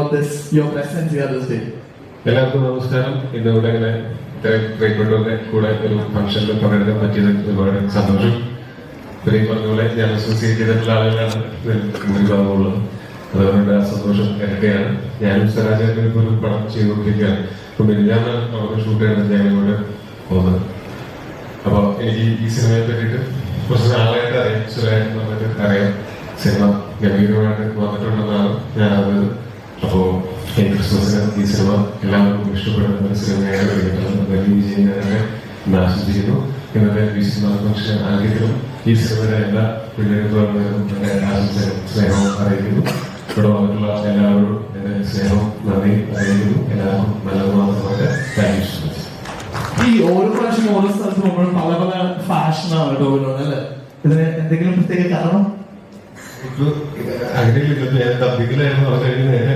about this, your presence here this day? എല്ലാവർക്കും നമസ്കാരം. ഇന്നിവിടെ ഇങ്ങനെ ഇത്രയും പ്രിയപ്പെട്ടവരുടെ കൂടെ ഒരു ഫംഗ്ഷനിൽ പങ്കെടുക്കാൻ പറ്റിയത് ഒരുപാട് സന്തോഷം. ഇത്രയും പറഞ്ഞ പോലെ ഞാൻ അസോസിയേറ്റ് ചെയ്തിട്ടുള്ള ആളുകളാണ് ഭൂരിഭാഗമുള്ളത്. അതുകൊണ്ട് ആ സന്തോഷം ഇരട്ടിയാണ്. ഞാനും സ്വരാജാനും ഇപ്പോൾ ഒരു പടം ചെയ്തുകൊണ്ടിരിക്കുകയാണ്. ഇപ്പൊ മിനിഞ്ഞാണ് അവിടെ ഷൂട്ട് ചെയ്യണം ഞാനിവിടെ പോകുന്നത്. അപ്പൊ എനിക്ക് ഈ സിനിമയെ പറ്റിയിട്ട് കുറച്ച് നാളായിട്ട് അറിയാം. സുരാജ് വന്നിട്ട് അറിയാം. സിനിമ ഗംഭീരമായിട്ട് വന്നിട്ടുണ്ടെന്നാണ് ഞാൻ അറിഞ്ഞത്. അപ്പോ ക്രിസ്മസിന് ഈ സിനിമ എല്ലാവർക്കും ഇഷ്ടപ്പെടുന്ന ഒരു സിനിമയായിട്ട് വലിയ വിജയങ്ങളെ ആശംസിക്കുന്നു. ഇന്നത്തെ ഫംഗ്ഷൻ ആദ്യത്തിലും ഈ സിനിമയുടെ എല്ലാ പിള്ളേർക്കും ആശംസകളും സ്നേഹവും അറിയിക്കുന്നു. ഇവിടെ വന്നിട്ടുള്ള എല്ലാവരും എന്റെ സ്നേഹവും നന്ദി അറിയിക്കുന്നു. എല്ലാവർക്കും നല്ലത് മാത്രമായിട്ട് താങ്ക് യു സോ മച്ച്. ഈ ഓരോ പ്രാവശ്യം ഓരോ സ്ഥലത്ത് പോകുമ്പോഴും പല പല ഫാഷനാണ് ടോവിനോട് അല്ലെ? ഇതിന് എന്തെങ്കിലും പ്രത്യേക കാരണം? അങ്ങനെയില്ല, ഞാൻ തപ്പിക്കലായിരുന്നു. അത് കഴിഞ്ഞ് നേരെ